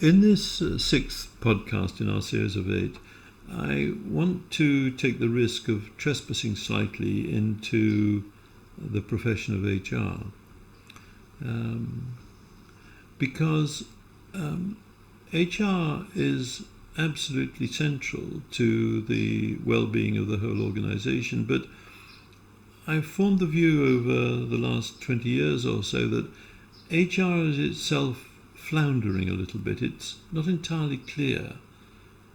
In this sixth podcast in our series of 8, I want to take the risk of trespassing slightly into the profession of HR, because HR is absolutely central to the well-being of the whole organisation, but I've formed the view over the last 20 years or so that HR is itself floundering a little bit. It's not entirely clear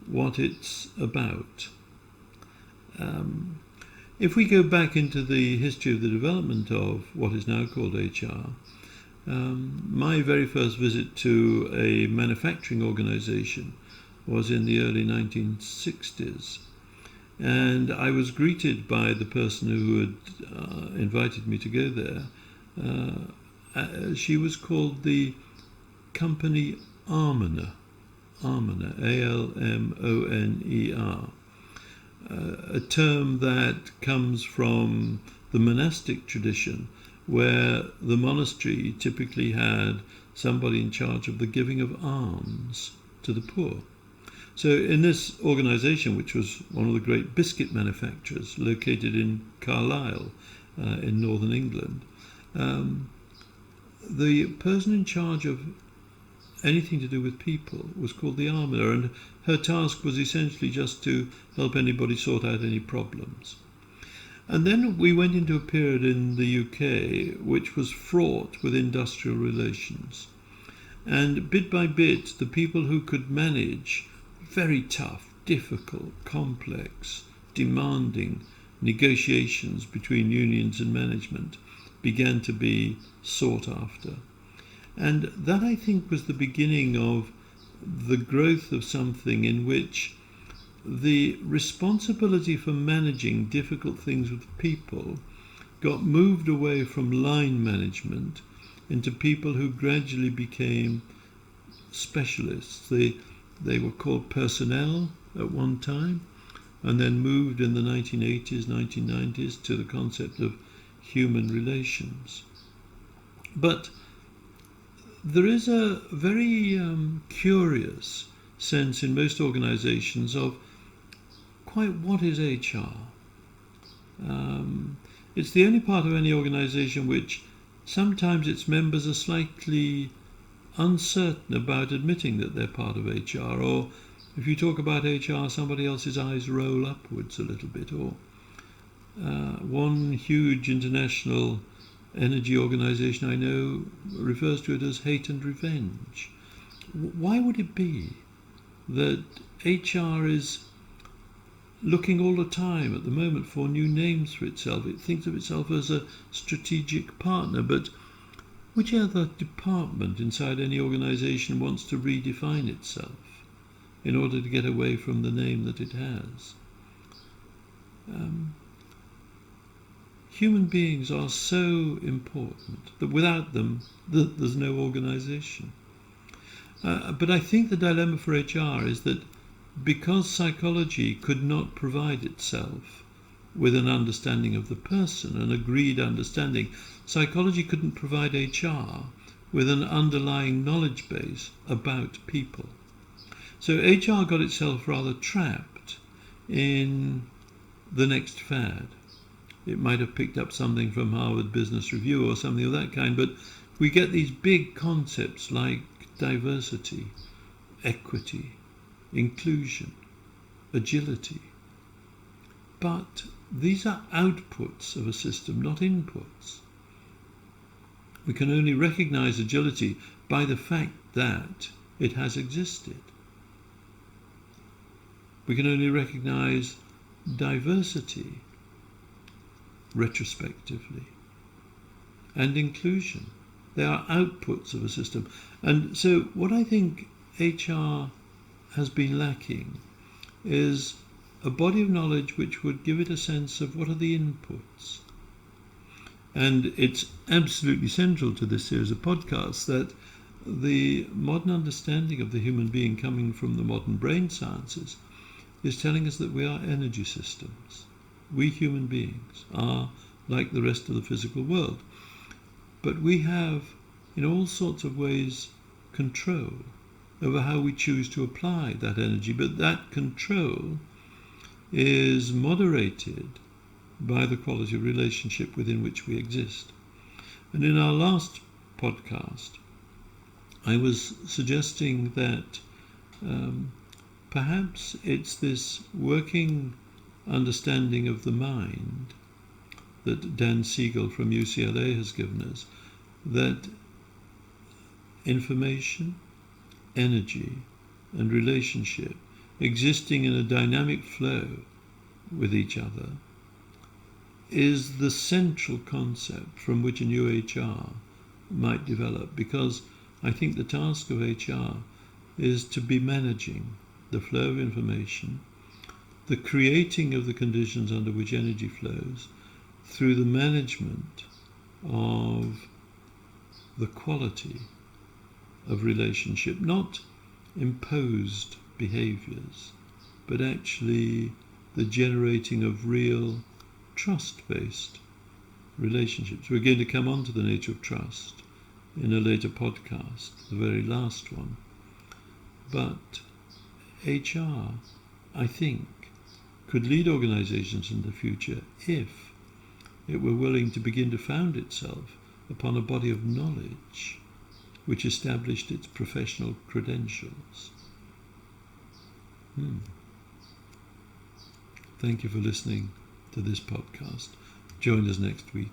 what it's about. If we go back into the history of the development of what is now called HR, my very first visit to a manufacturing organisation was in the early 1960s, and I was greeted by the person who had invited me to go there. She was called the company Almoner, A-L-M-O-N-E-R, a term that comes from the monastic tradition, where the monastery typically had somebody in charge of the giving of alms to the poor. So in this organisation, which was one of the great biscuit manufacturers located in Carlisle in northern England, the person in charge of anything to do with people was called the almoner, and her task was essentially just to help anybody sort out any problems. And then we went into a period in the UK which was fraught with industrial relations. And bit by bit, the people who could manage very tough, difficult, complex, demanding negotiations between unions and management began to be sought after. And that, I think, was the beginning of the growth of something in which the responsibility for managing difficult things with people got moved away from line management into people who gradually became specialists. They were called personnel at one time, and then moved in the 1980s, 1990s to the concept of human relations. But there is a very curious sense in most organizations of quite what is HR. It's the only part of any organization which sometimes its members are slightly uncertain about admitting that they're part of HR, or if you talk about HR, somebody else's eyes roll upwards a little bit, or one huge international energy organisation I know refers to it as hate and revenge. Why would it be that HR is looking all the time at the moment for new names for itself? It thinks of itself as a strategic partner, but which other department inside any organisation wants to redefine itself in order to get away from the name that it has? Human beings are so important that without them, there's no organisation. But I think the dilemma for HR is that because psychology could not provide itself with an understanding of the person, an agreed understanding, psychology couldn't provide HR with an underlying knowledge base about people. So HR got itself rather trapped in the next fad. It might have picked up something from Harvard Business Review or something of that kind, but we get these big concepts like diversity, equity, inclusion, agility. But these are outputs of a system, not inputs. We can only recognize agility by the fact that it has existed. We can only recognize diversity retrospectively, and inclusion. They are outputs of a system. And so what I think HR has been lacking is a body of knowledge which would give it a sense of what are the inputs. And it's absolutely central to this series of podcasts that the modern understanding of the human being coming from the modern brain sciences is telling us that we are energy systems. We human beings are like the rest of the physical world. But we have, in all sorts of ways, control. over how we choose to apply that energy, but that control is moderated by the quality of relationship within which we exist. And in our last podcast, I was suggesting that perhaps it's this working understanding of the mind that Dan Siegel from UCLA has given us, that information, energy, and relationship existing in a dynamic flow with each other is the central concept from which a new HR might develop, because I think the task of HR is to be managing the flow of information, the creating of the conditions under which energy flows, through the management of the quality of relationship, not imposed behaviors, but actually the generating of real trust-based relationships. We're going to come on to the nature of trust in a later podcast, the very last one. But HR, I think, could lead organizations in the future if it were willing to begin to found itself upon a body of knowledge which established its professional credentials. Thank you for listening to this podcast. Join us next week.